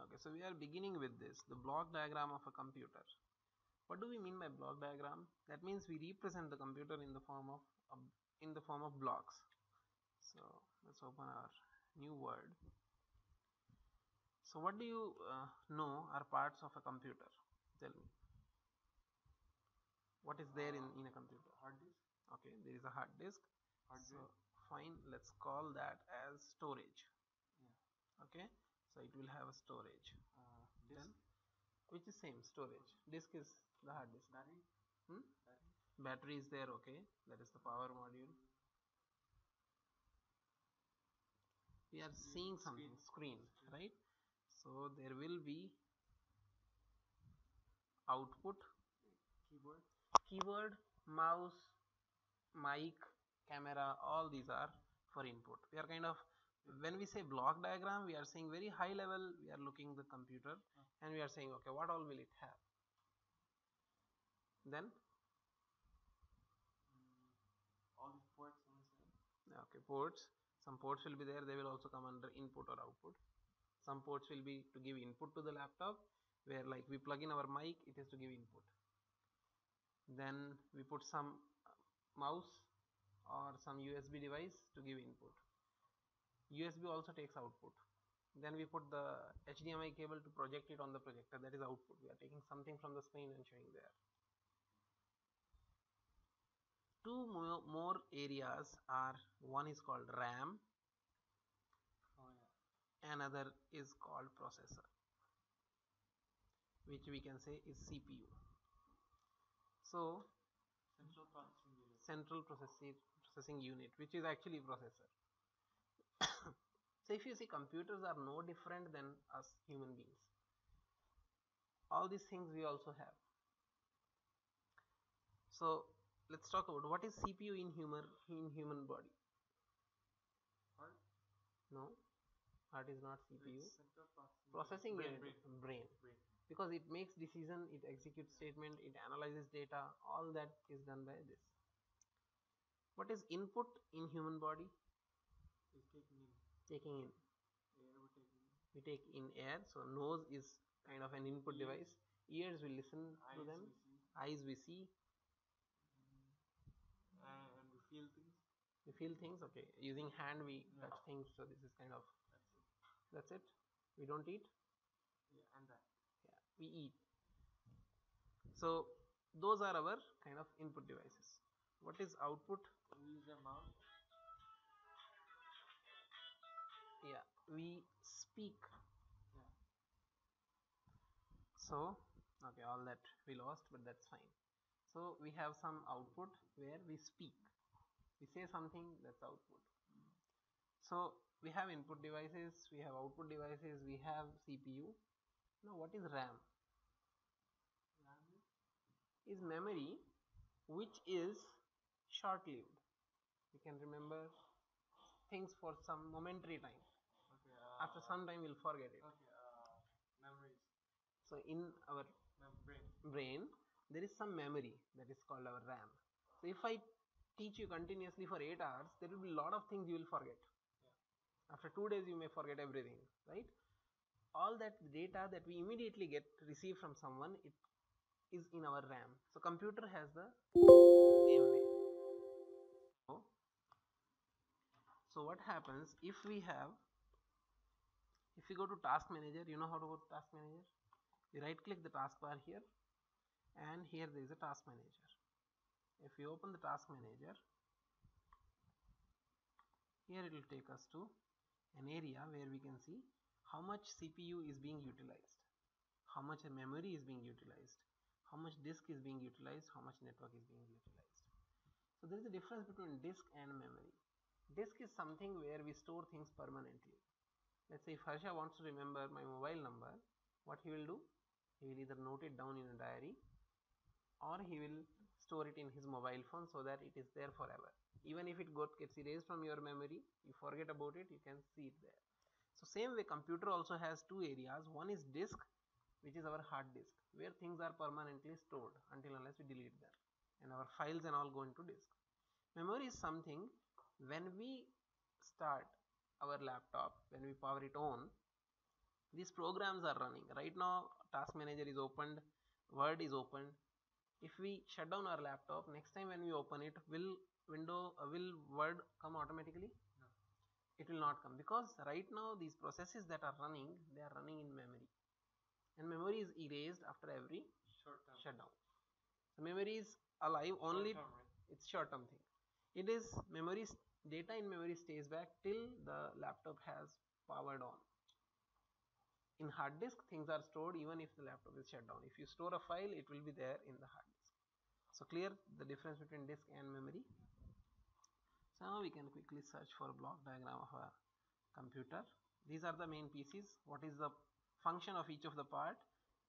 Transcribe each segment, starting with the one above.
Okay, so we are beginning with this, the block diagram of a computer. What do we mean by block diagram? That means we represent the computer in the form of blocks. So let's open our new word. So what do you know are parts of a computer? Tell me. What is there in a computer? Hard disk. Okay, there is a hard disk. So fine, let's call that as storage. Yeah. Okay, so it will have a storage. Disk. Then, which is same storage. Disk is the hard disk. Battery. Battery is there. Okay, that is the power module. We are seeing something screen, right? So there will be output, keyboard, mouse, mic, camera, all these are for input. We are kind of, when we say block diagram, we are saying very high level, we are looking the computer and we are saying, okay, what all will it have? Then all these ports on the side. Okay, ports. Some ports will be there, they will also come under input or output. Some ports will be to give input to the laptop, where like we plug in our mic, it is to give input. Then we put some mouse or some USB device to give input. USB also takes output. Then we put the HDMI cable to project it on the projector, that is output. We are taking something from the screen and showing there. Two more areas are, one is called RAM, another is called processor, which we can say is CPU. So central processing unit, which is actually processor. So if you see, computers are no different than us human beings. All these things we also have. So let's talk about what is CPU in human body. Heart? No, heart is not CPU. Processing unit, brain. Because it makes decision, it executes statement, it analyzes data, all that is done by this. What is input in human body? Is taking in. We take in air, so nose is kind of an input device. Ears will listen to them. Eyes we see. And we feel things. We feel things. Okay, using hand we touch things. So this is kind of, that's it. We don't eat. Yeah, and that. Yeah, we eat. So those are our kind of input devices. What is output? We use our mouth. Yeah, we speak. Yeah. So okay, all that we lost, but that's fine. So we have some output where we speak. We say something, that's output. So we have input devices, we have output devices, we have CPU. Now what is RAM? RAM is memory which is short-lived. You can remember things for some momentary time. Okay. After some time we'll forget it. Okay. Memories. So in our brain there is some memory that is called our RAM. So if I teach you continuously for 8 hours, there will be a lot of things you will forget. After 2 days you may forget everything, right? All that data that we immediately get receive from someone, it is in our RAM. So computer has the same way. So what happens if we go to task manager, you know how to go to task manager? You right click the taskbar here, and here there is a task manager. If you open the task manager, here it will take us to an area where we can see how much CPU is being utilized, how much memory is being utilized, how much disk is being utilized, how much network is being utilized. So there is a difference between disk and memory. Disk is something where we store things permanently. Let's say if Harsha wants to remember my mobile number, what he will do? He will either note it down in a diary, or he will store it in his mobile phone so that it is there forever. Even if it gets erased from your memory, you forget about it, you can see it there. So same way computer also has two areas. One is disk, which is our hard disk, where things are permanently stored until unless we delete them, and our files and all go into disk. Memory is something when we start our laptop, when we power it on, these programs are running right now. Task manager is opened, Word is opened. If we shut down our laptop, next time when we open it, will Word come automatically? No. It will not come, because right now these processes that are running, they are running in memory, and memory is erased after every shutdown. So memory is alive only. Short term, right? It's short term thing. It is memory, data in memory stays back till the laptop has powered on. In hard disk, things are stored even if the laptop is shut down. If you store a file, it will be there in the hard disk. So clear the difference between disk and memory. So now we can quickly search for a block diagram of a computer. These are the main pieces. What is the function of each of the part?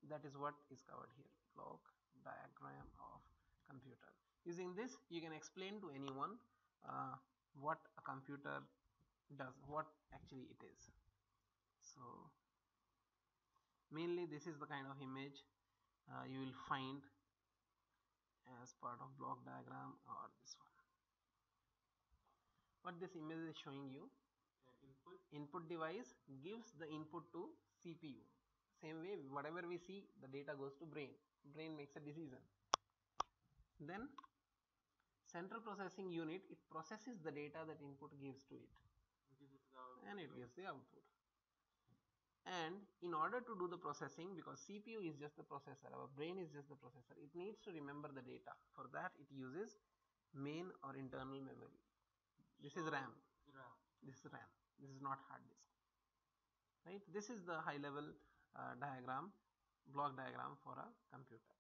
That is what is covered here. Block diagram of computer. Using this, you can explain to anyone what a computer does, what actually it is. So mainly this is the kind of image you will find as part of block diagram, or this one. What this image is showing you, input device gives the input to CPU. Same way, whatever we see, the data goes to brain. Brain makes a decision. Then central processing unit, it processes the data that input gives to it, and it gives the output. And in order to do the processing, because CPU is just the processor, our brain is just the processor, it needs to remember the data. For that, it uses main or internal memory. This is RAM. This is RAM. This is not hard disk. Right? This is the high level diagram, block diagram for a computer.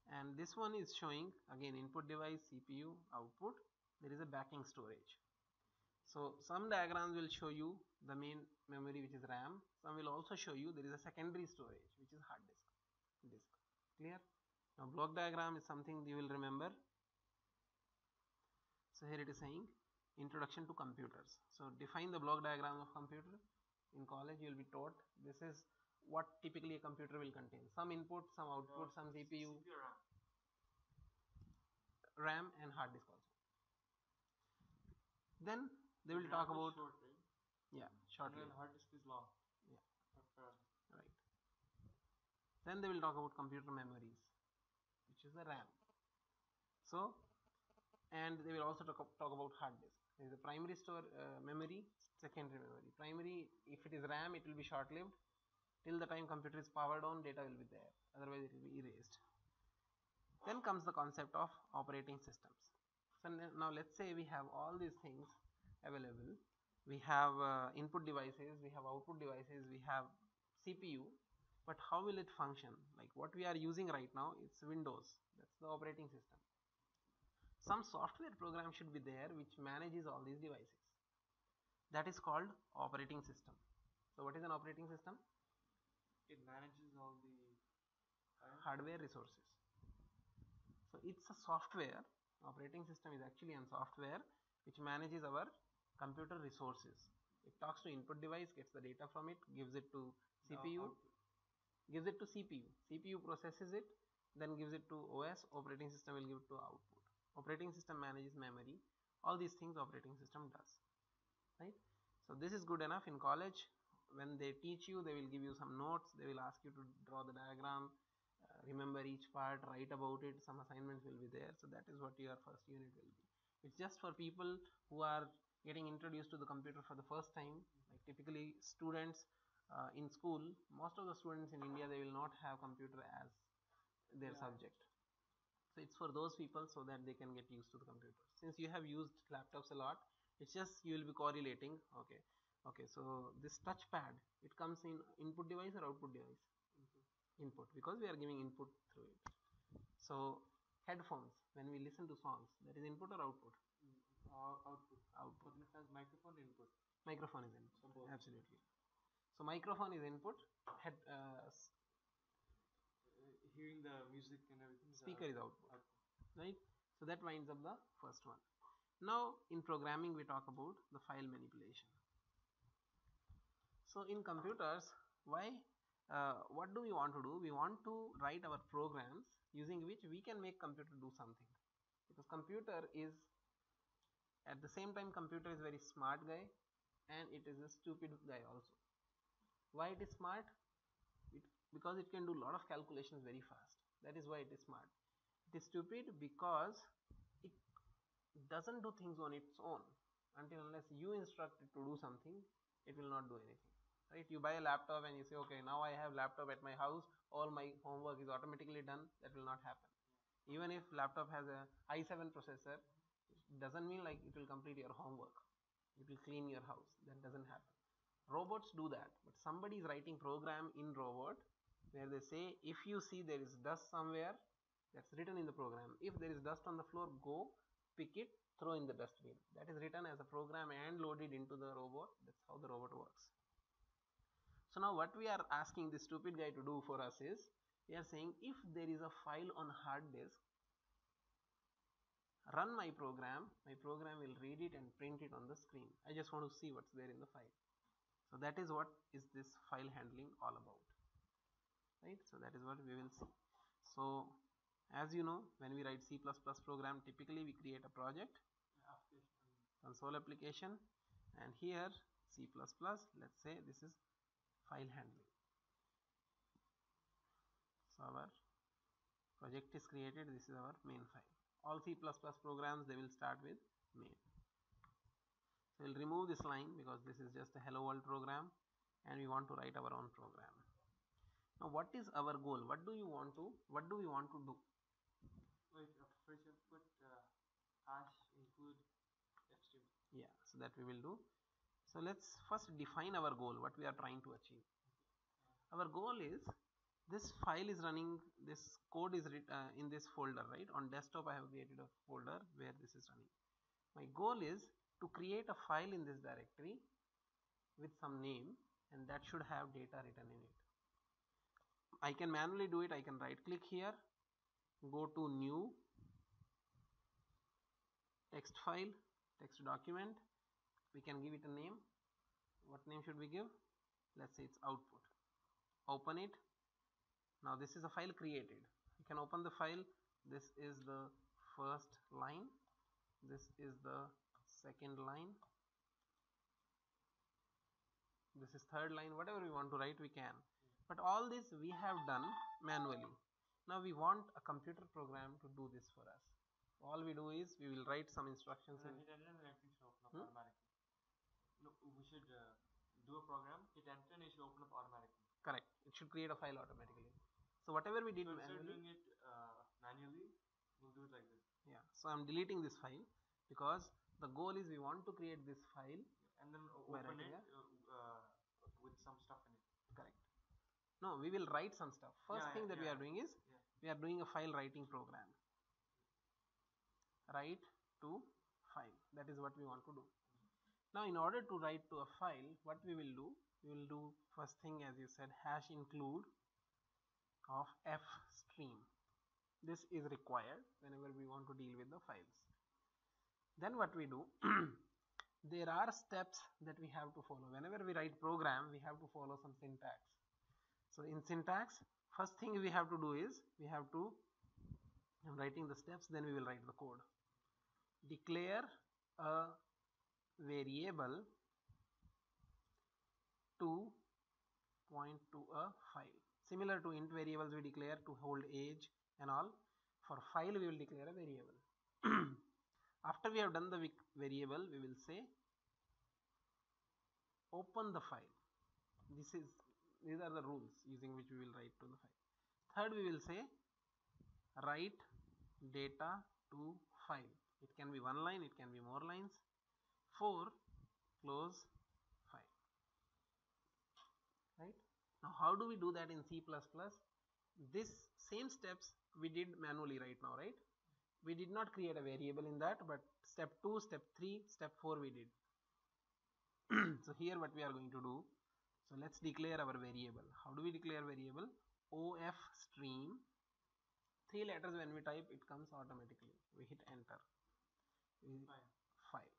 And this one is showing again input device, CPU, output. There is a backing storage. So some diagrams will show you the main memory, which is RAM. Some will also show you there is a secondary storage, which is hard disk. Clear? Now block diagram is something you will remember. So here it is saying introduction to computers. So define the block diagram of computer. In college you will be taught this is what typically a computer will contain. Some input, some output, some CPU, RAM and hard disk also. Then they will talk about short, right? Yeah, shortly. And hard disk is long. Yeah. Right. Then they will talk about computer memories, which is the RAM. So, and they will also talk about hard disk. There is a primary store memory, secondary memory. Primary, if it is RAM, it will be short-lived. Till the time computer is powered on, data will be there. Otherwise, it will be erased. Then comes the concept of operating systems. So now let's say we have all these things available. We have input devices, we have output devices, we have CPU, but how will it function? Like what we are using right now, it's Windows. That's the operating system. Some software program should be there which manages all these devices. That is called operating system. So what is an operating system? It manages all the hardware resources. So it's a software. Operating system is actually a software which manages our computer resources. It talks to input device, gets the data from it, gives it to CPU, gives it to CPU. CPU processes it, then gives it to OS. Operating system will give it to output. Operating system manages memory. All these things operating system does. Right? So this is good enough. In college, when they teach you, they will give you some notes. They will ask you to draw the diagram, remember each part, write about it. Some assignments will be there. So that is what your first unit will be. It's just for people who are getting introduced to the computer for the first time. Like typically students in school, most of the students in India, they will not have computer as their subject. So it's for those people so that they can get used to the computer. Since you have used laptops a lot, it's just you will be correlating. Okay, so this touchpad, it comes in input device or output device? Input, because we are giving input through it. So headphones, when we listen to songs, that is input or output? output. Output. But it has microphone input. Microphone is input. So absolutely. So microphone is input. Hearing the music and everything. Speaker is output. Right? So that winds up the first one. Now in programming we talk about the file manipulation. So in computers, what do we want to do? We want to write our programs using which we can make computer do something. Because computer is, at the same time, computer is very smart guy and it is a stupid guy also. Why it is smart? Because it can do a lot of calculations very fast. That is why it is smart. It is stupid because it doesn't do things on its own. Until unless you instruct it to do something, it will not do anything. Right? You buy a laptop and you say, okay, now I have laptop at my house, all my homework is automatically done. That will not happen. Even if laptop has a i7 processor, it doesn't mean like it will complete your homework. It will clean your house. That doesn't happen. Robots do that, but somebody is writing program in robot where they say, if you see there is dust somewhere, that's written in the program. If there is dust on the floor, go pick it, throw in the dustbin. That is written as a program and loaded into the robot. That's how the robot works. So now what we are asking this stupid guy to do for us is, we are saying if there is a file on hard disk, run my program will read it and print it on the screen. I just want to see what's there in the file. So that is what is this file handling all about, right? So that is what we will see. So as you know, when we write C++ program, typically we create a project, console application, and here C++, let's say this is file handling. So our project is created, this is our main file. All C++ programs, they will start with main. So we'll remove this line because this is just a hello world program and we want to write our own program. Now what is our goal? What do we want to do? Wait, first you put hash include string. Yeah, so that we will do. So let's first define our goal, what we are trying to achieve. Our goal is, this file is running, this code is in this folder, right? On desktop I have created a folder where this is running. My goal is to create a file in this directory with some name, and that should have data written in it. I can manually do it. I can right click here, go to new text file, text document. We can give it a name. What name should we give? Let's say it's output. Open it. Now this is a file created. You can open the file. This is the first line. This is the second line. This is third line. Whatever we want to write, we can. But all this we have done manually. Now we want a computer program to do this for us. All we do is we will write some instructions. And hit enter and everything should open up automatically. No, we should do a program, hit enter and it should open up automatically. Correct. It should create a file automatically. So whatever we did So instead manually, of doing it manually, we'll do it like this. Yeah. So I'm deleting this file because the goal is we want to create this file and then by open writing it with some stuff in it. Correct. No, we will write some stuff. First thing that we are doing is we are doing a file writing program. Write to file. That is what we want to do. Now in order to write to a file, what we will do first thing, as you said, hash include of f stream. This is required whenever we want to deal with the files. Then what we do, there are steps that we have to follow. Whenever we write program, we have to follow some syntax. So in syntax, first thing we have to do is we have to, I'm writing the steps, then we will write the code. Declare a variable to point to a file. Similar to int variables, we declare to hold age and all. For file, we will declare a variable. After we have done the variable, we will say open the file. These are the rules using which we will write to the file. Third, we will say write data to file. It can be one line, it can be more lines. 4, close file. Right? Now how do we do that in C++? This same steps we did manually right now, right? We did not create a variable in that, but step 2, step 3, step 4 we did. So here what we are going to do, so let's declare our variable. How do we declare variable? OF stream, 3 letters when we type, it comes automatically. We hit enter. File.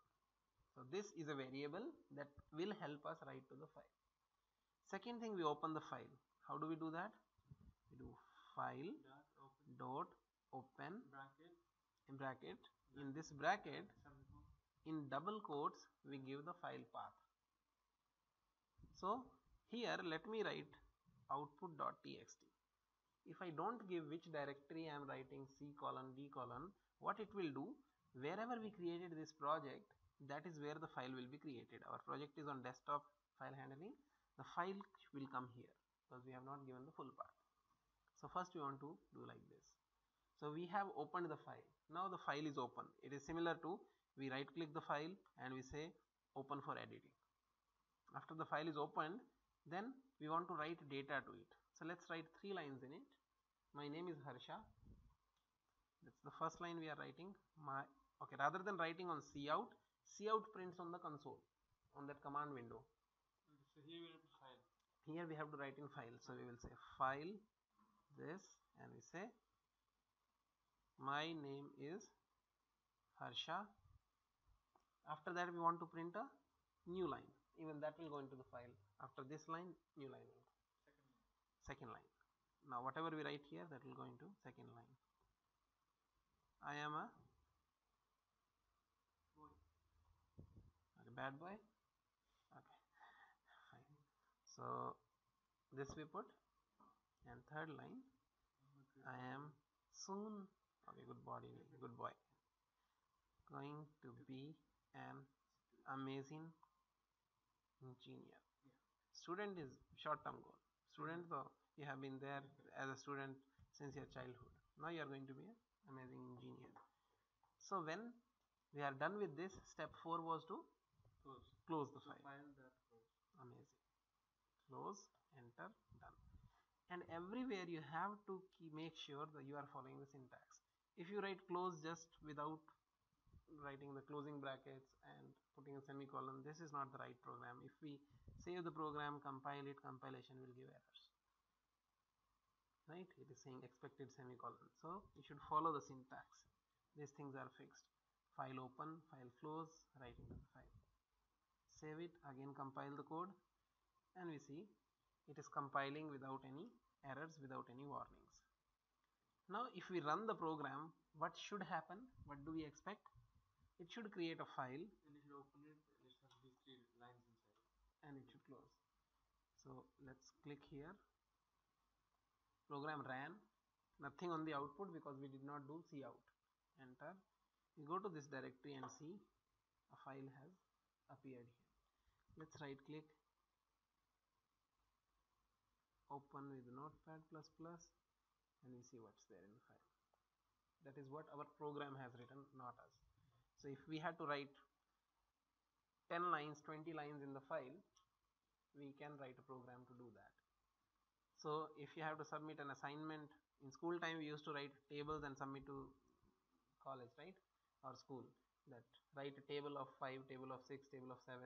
So this is a variable that will help us write to the file. Second thing, we open the file. How do we do that? We do file dot open bracket. In this bracket, in double quotes, we give the file path. So Here let me write output.txt. If I don't give which directory I am writing C colon D colon, what it will do, wherever we created this project, that is where the file will be created. Our project is on desktop file handling. The file will come here because we have not given the full path. So first we want to do like this. So we have opened the file. Now the file is open. It is similar to, we right click the file and we say open for editing. After the file is opened, then we want to write data to it. So let's write 3 lines in it. My name is Harsha. That's the first line we are writing. Okay, rather than writing on cout, cout prints on the console, on that command window. So here we have to file. Here we have to write in file. So we will say file this and we say my name is Harsha. After that we want to print a new line. Even that will go into the file. After this line, new line. Second line. Now whatever we write here, that will go into second line. I am a boy. Okay, bad boy. Okay, fine. So this we put, and third line, I am soon. Okay, good body, good boy. Going to be an amazing engineer. Student is short-term goal. Student, though, you have been there as a student since your childhood. Now you are going to be an amazing engineer. So when we are done with this, step 4 was to close the file. Amazing. Close, enter, done. And everywhere you have to make sure that you are following the syntax. If you write close just without writing the closing brackets and putting a semicolon, this is not the right program. If we save the program, compile it, compilation will give errors. Right? It is saying expected semicolon. So you should follow the syntax. These things are fixed. File open, file close, write into the file. Save it, again compile the code, and we see it is compiling without any errors, without any warnings. Now if we run the program, what should happen? What do we expect? It should create a file, and it should open it, and it has these 3 lines inside, and it should close. So let's click here. Program ran, nothing on the output because we did not do cout. Enter. We go to this directory and see a file has appeared here. Let's right click, open with notepad++, and we see what's there in the file. That is what our program has written, not us. So if we had to write 10 lines, 20 lines in the file, we can write a program to do that. So if you have to submit an assignment, in school time we used to write tables and submit to college, right? Or school, that write a table of 5, table of 6, table of 7.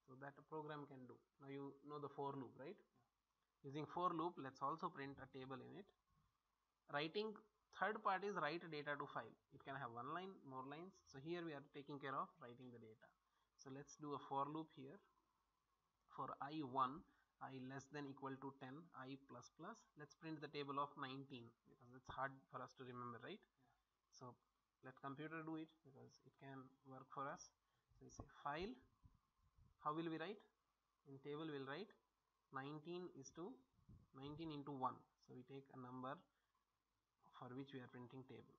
So that a program can do. Now you know the for loop, right? Using for loop, let's also print a table in it. Writing, third part is write data to file. It can have one line, more lines. So here we are taking care of writing the data. So let's do a for loop here. For I1, I less than equal to 10, I plus plus. Let's print the table of 19 because it's hard for us to remember, right? So let computer do it because it can work for us. So we say file. How will we write? In table we'll write 19 is to 19 into 1. So we take a number for which we are printing table.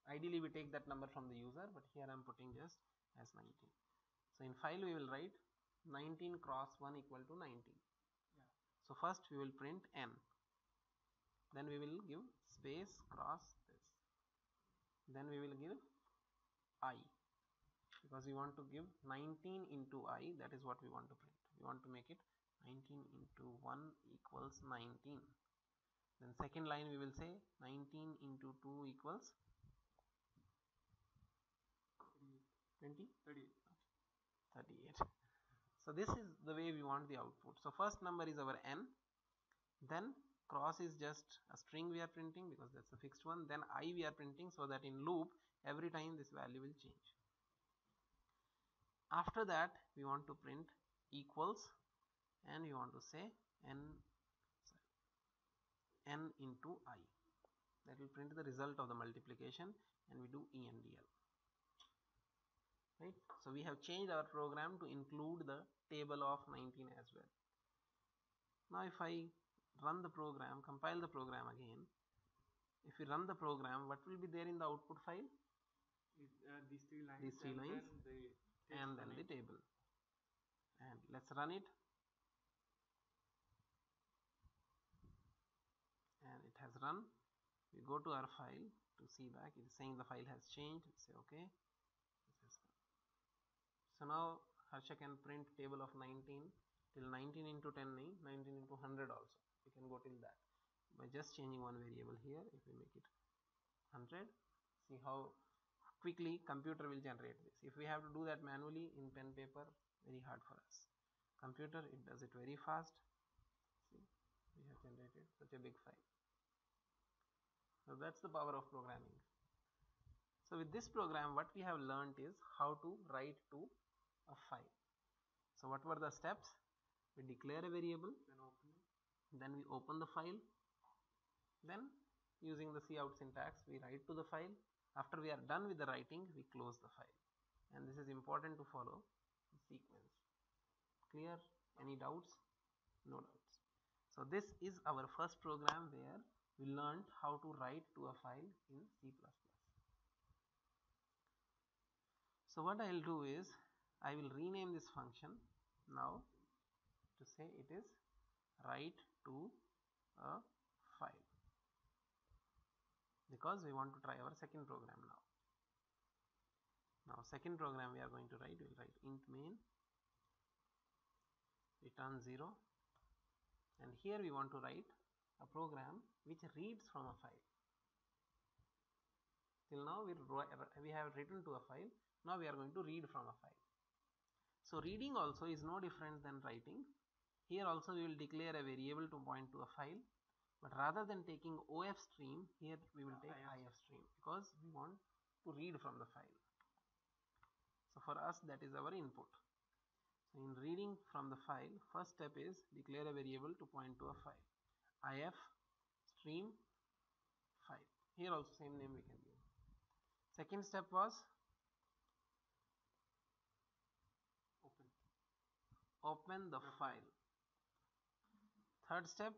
Ideally we take that number from the user, but here I am putting just as 19. So in file we will write 19 cross 1 equal to 19. So first we will print n. Then we will give space cross this. Then we will give I, because we want to give 19 into I, that is what we want to print. We want to make it 19 into 1 equals 19. Then second line we will say 19 into 2 equals 20? 38. So this is the way we want the output. So first number is our n, then cross is just a string we are printing because that's the fixed one, then I we are printing, so that in loop every time this value will change. After that we want to print equals, and we want to say n into I. That will print the result of the multiplication, and we do ENDL. Right? So we have changed our program to include the table of 19 as well. Now if I run the program, compile the program again, if we run the program, what will be there in the output file? These three lines, and then the table. And let's run it. And it has run. We go to our file to see back. It is saying the file has changed. Say OK. So now Harsha can print table of 19 till 19 into 10, 19 into 100 also. We can go till that by just changing one variable here. If we make it 100, see how quickly computer will generate this. If we have to do that manually in pen paper, very hard for us. Computer, it does it very fast. See, we have generated such a big file. So that's the power of programming. So with this program, what we have learned is how to write to a file. So what were the steps? We declare a variable, then we open the file, then using the cout syntax, we write to the file. After we are done with the writing, we close the file. And this is important to follow the sequence. Clear? Any doubts? No doubts. So this is our first program where we learned how to write to a file in C++. So what I will do is I will rename this function now to say it is write to a file, because we want to try our second program now. Now second program we are going to write, we will write int main return 0, and here we want to write a program which reads from a file. Till now we have written to a file, now we are going to read from a file. So reading also is no different than writing. Here also we will declare a variable to point to a file, but rather than taking OF stream, here we will take IF stream, because we want to read from the file. So for us that is our input. So in reading from the file, first step is declare a variable to point to a file. IF stream file. Here also same name we can give. Second step was open the file. Third step,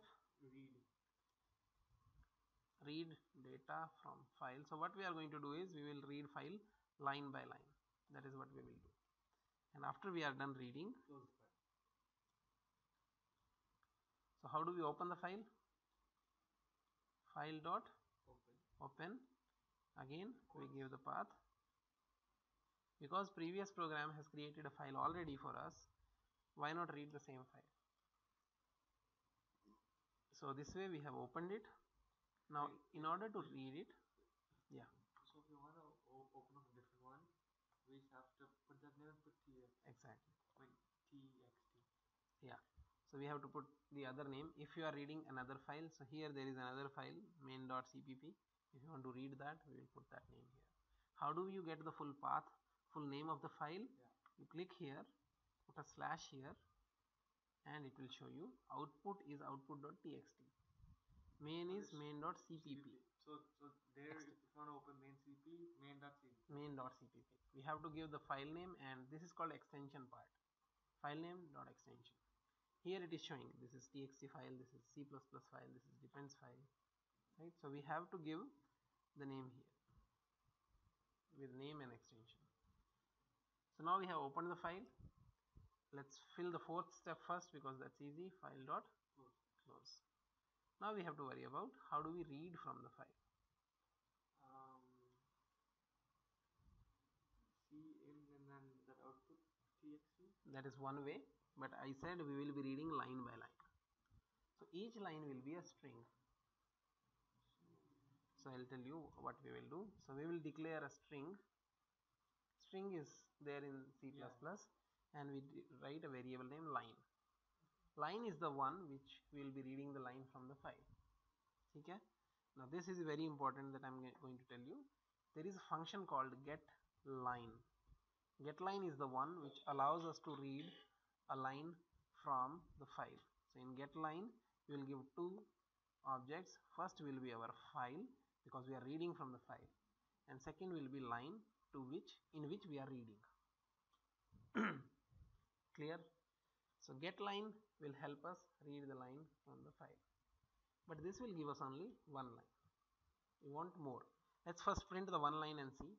read data from file. So what we are going to do is we will read file line by line. That is what we will do. And after we are done reading, close the file. So how do we open the file? File dot open. Again we give the path. Because previous program has created a file already for us, why not read the same file? So this way we have opened it. Now in order to read it, yeah. So if you want to open up a different one, we have to put that name, put exactly. txt. Yeah. So we have to put the other name. If you are reading another file, so here there is another file main.cpp. If you want to read that, we will put that name here. How do you get the full path, full name of the file? Yeah. You click here, put a slash here, and it will show you output is output.txt. Main is main.cpp. So there if you want to open main.cpp, main.cpp. Main.cpp. We have to give the file name, and this is called extension part. File name dot extension. Here it is showing this is txt file, this is C++ file, this is depends file, right? So we have to give the name here with name and extension. So now we have opened the file. Let's fill the fourth step first, because that's easy. File dot close. Now we have to worry about how do we read from the file. Cin and then that output txt. That is one way, but I said we will be reading line by line. So each line will be a string. So I'll tell you what we will do. So we will declare a string. String is there in C++, and we write a variable name line. Line is the one which we will be reading the line from the file. Okay? Now this is very important that I'm going to tell you. There is a function called getLine. GetLine is the one which allows us to read a line from the file. So in getLine, we will give two objects. First will be our file, because we are reading from the file, and second will be line in which we are reading. Clear? So getLine will help us read the line from the file. But this will give us only one line. We want more. Let's first print the one line and see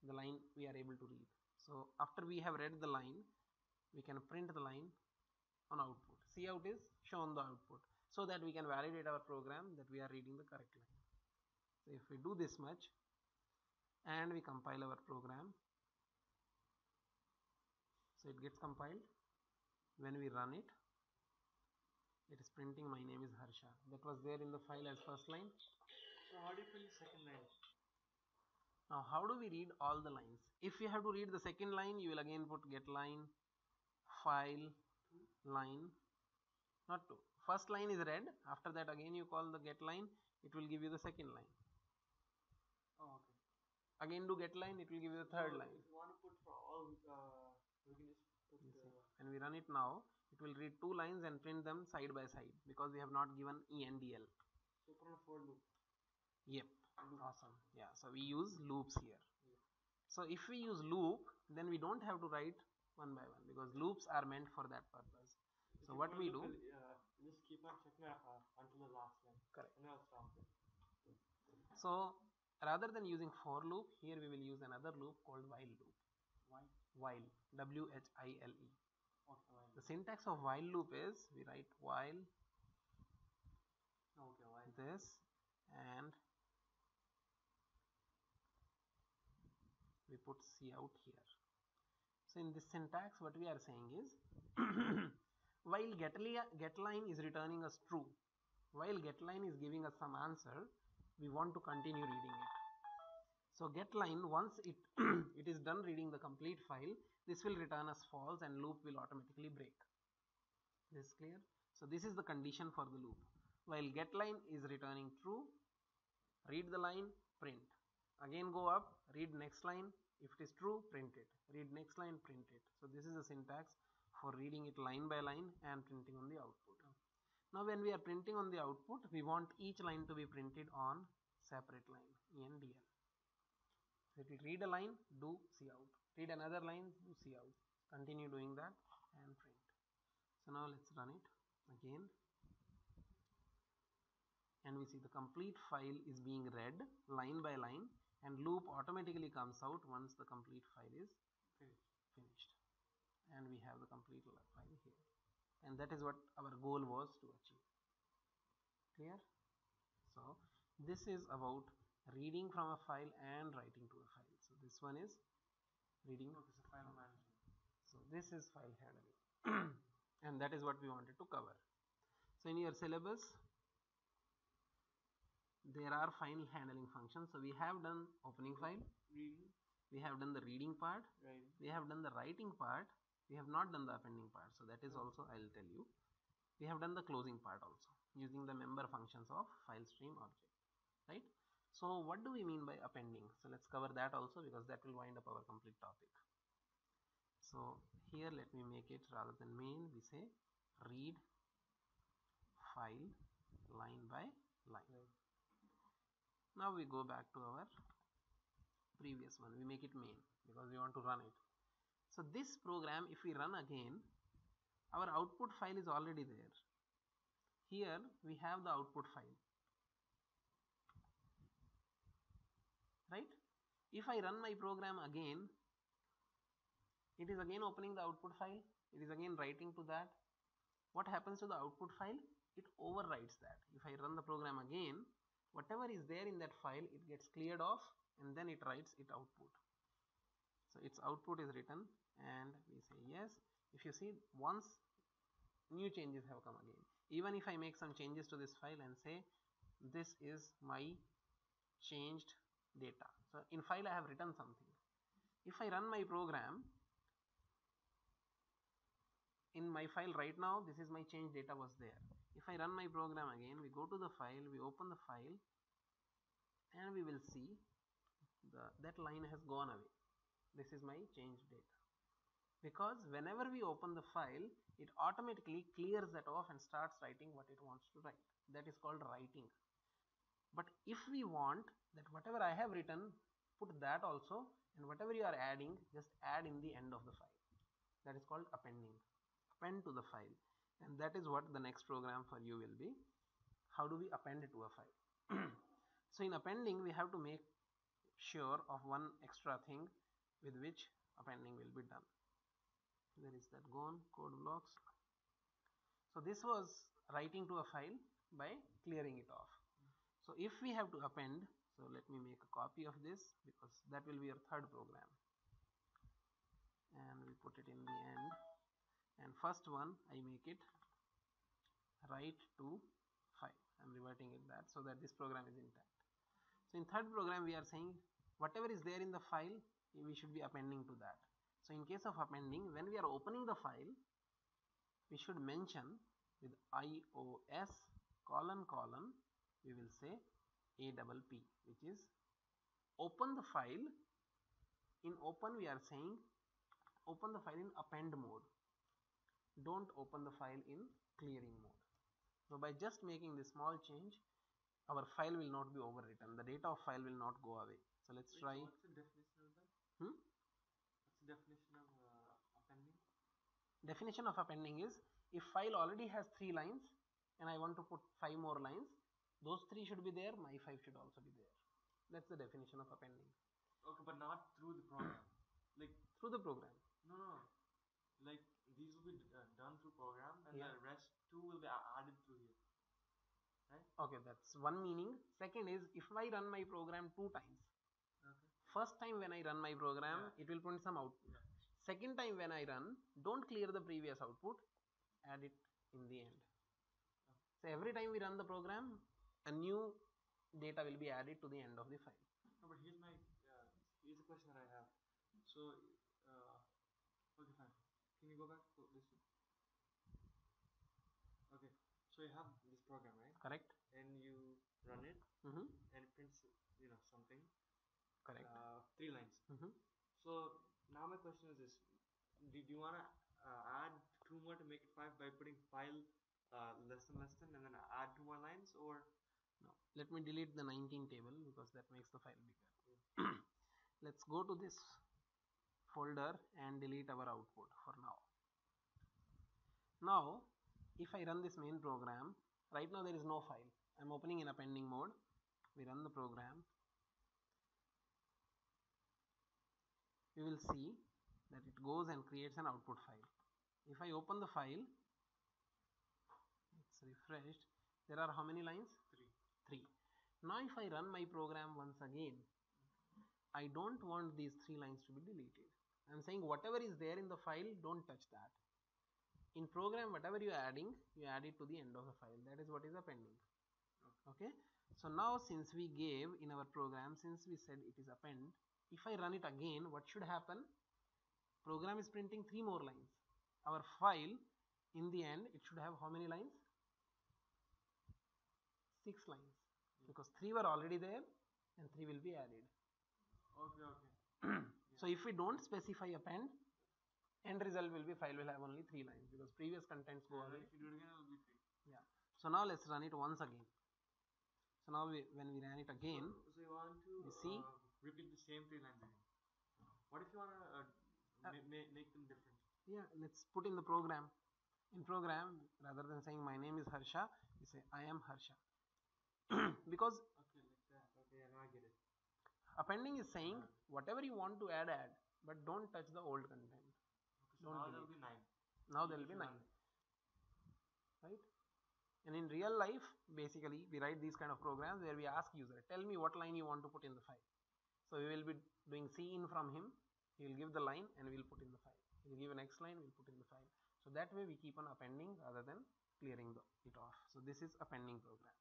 the line we are able to read. So after we have read the line, we can print the line on output. Cout is shown the output so that we can validate our program that we are reading the correct line. So if we do this much and we compile our program, so it gets compiled. When we run it, it is printing my name is Harsha. That was there in the file as first line. So how do you print the second line? Now how do we read all the lines? If you have to read the second line, you will again put get line, file, line, not two. First line is read. After that again you call the get line. It will give you the second line. Oh, okay. Again do get line. It will give you the third line. If you want to put for all, we can just put when we run it now, it will read two lines and print them side by side because we have not given ENDL. So put a for loop. Yep. Loop. Awesome. Yeah. So we use loops here. Yeah. So if we use loop, then we don't have to write one by one because loops are meant for that purpose. So what we do? Just keep on checking until the last line. Correct. And I'll stop it. So rather than using for loop, here we will use another loop called while loop. While. W-H-I-L-E. Okay, while. The syntax of while loop is we write while. Okay, while this and we put cout here. So in this syntax, what we are saying is while getLine is returning us true, while getLine is giving us some answer, we want to continue reading it. So getLine, once it it is done reading the complete file, this will return us false and loop will automatically break. This is clear? So this is the condition for the loop. While getLine is returning true, read the line, print. Again go up, read next line. If it is true, print it. Read next line, print it. So this is the syntax for reading it line by line and printing on the output. Now when we are printing on the output, we want each line to be printed on separate line, ENDL. So if you read a line, do cout. Read another line, do cout. Continue doing that and print. So now let's run it again. And we see the complete file is being read line by line and loop automatically comes out once the complete file is finished. And we have the complete file here. And that is what our goal was to achieve. Clear? So this is about reading from a file and writing to a file. So this one is reading. Okay, so file management. So this is file handling. And that is what we wanted to cover. So in your syllabus, there are file handling functions. So we have done opening file, reading, we have done the reading part, we have done the writing part, we have not done the appending part. So that is also, I'll tell you, we have done the closing part also using the member functions of file stream object, right? So what do we mean by appending? So let's cover that also because that will wind up our complete topic. So here let me make it, rather than main, we say read file line by line. Now we go back to our previous one. We make it main because we want to run it. So this program, if we run again, our output file is already there. Here we have the output file, right? If I run my program again, it is again opening the output file. It is again writing to that. What happens to the output file? It overwrites that. If I run the program again, whatever is there in that file, it gets cleared off and then it writes it output. So its output is written and we say yes. If you see, once new changes have come again, even if I make some changes to this file and say this is my changed data. So in file I have written something. If I run my program, in my file right now, this is my change data was there. If I run my program again, we go to the file, we open the file and we will see that line has gone away. This is my change data. Because whenever we open the file, it automatically clears that off and starts writing what it wants to write. That is called writing. But if we want that whatever I have written, put that also, and whatever you are adding, just add in the end of the file. That is called appending. Append to the file. And that is what the next program for you will be. How do we append to a file? So in appending, we have to make sure of one extra thing with which appending will be done. Where is that gone? Code blocks. So this was writing to a file by clearing it off. So if we have to append, so let me make a copy of this because that will be your third program, and we put it in the end. And first one, I make it write to file. I'm reverting it that so that this program is intact. So in third program, we are saying whatever is there in the file, we should be appending to that. So in case of appending, when we are opening the file, we should mention with ios colon colon, we will say APP, which is open the file. In open, we are saying open the file in append mode. Don't open the file in clearing mode. So by just making this small change, our file will not be overwritten. The data of file will not go away. So let's try. What's the definition of that? What's the definition of appending? Definition of appending is if file already has 3 lines and I want to put 5 more lines, those 3 should be there, my 5 should also be there. That's the definition of appending. Okay, but not through the program. Like through the program. No. Like these will be done through program, and the rest 2 will be added through here. Right? Okay, that's one meaning. Second is if I run my program 2 times. Okay. First time when I run my program, it will print some output. Yeah. Second time when I run, don't clear the previous output, add it in the end. Okay. So every time we run the program, a new data will be added to the end of the file. No, but here's a question that I have. So, okay, fine. Can you go back to this? Okay, so you have this program, right? Correct. And you run it, and it prints, something. Correct. 3 lines. So now my question is this: do you want to add 2 more to make it 5 by putting file less than, and then add 2 more lines, or no? Let me delete the 19 table because that makes the file bigger. Yeah. Let's go to this folder and delete our output for now. Now, if I run this main program, right now there is no file. I'm opening in appending mode. We run the program. We will see that it goes and creates an output file. If I open the file, it's refreshed. There are how many lines? 3. Now if I run my program once again, I don't want these 3 lines to be deleted. I'm saying whatever is there in the file, don't touch that. In program, whatever you are adding, you add it to the end of the file. That is what is appending. Okay. So now since we gave in our program, since we said it is append, if I run it again, what should happen? Program is printing 3 more lines. Our file, in the end, it should have how many lines? 6 lines. Because 3 were already there and 3 will be added. Okay. So if we don't specify append, end result will be file will have only 3 lines because previous contents go away. If you do it again, it will be 3. Yeah. So now let's run it once again. So now when we ran it again, so you want to repeat the same 3 lines again. What if you want to make them different? Yeah, let's put in the program. In program, rather than saying my name is Harsha, we say I am Harsha. Because okay, like that. Okay, now I get it. Appending is saying whatever you want to add, but don't touch the old content. Okay, so now there will be 9. Now there will be 9. Right? And in real life, basically, we write these kind of programs where we ask user, tell me what line you want to put in the file. So we will be doing cin from him. He will give the line and we will put in the file. He will give a next line, we will put in the file. So that way we keep on appending rather than clearing it off. So this is appending program.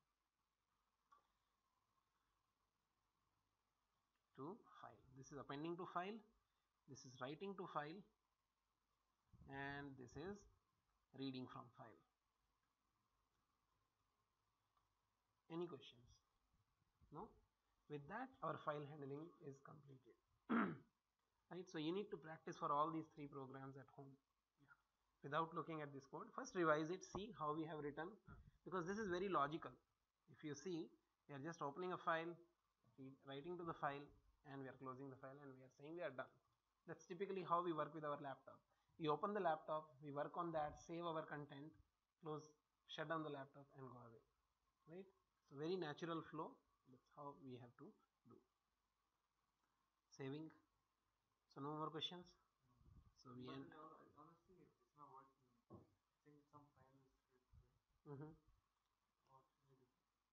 To file. This is appending to file. This is writing to file. And this is reading from file. Any questions? No? With that, our file handling is completed. Right? So you need to practice for all these 3 programs at home. Without looking at this code, first revise it, see how we have written, because this is very logical. If you see, we are just opening a file, writing to the file, and we are closing the file and we are saying we are done. That's typically how we work with our laptop. We open the laptop, we work on that, save our content, close, shut down the laptop and go away, right? So very natural flow. That's how we have to do. Saving. So no more questions. So we but end. honestly, it's not working. I think some final.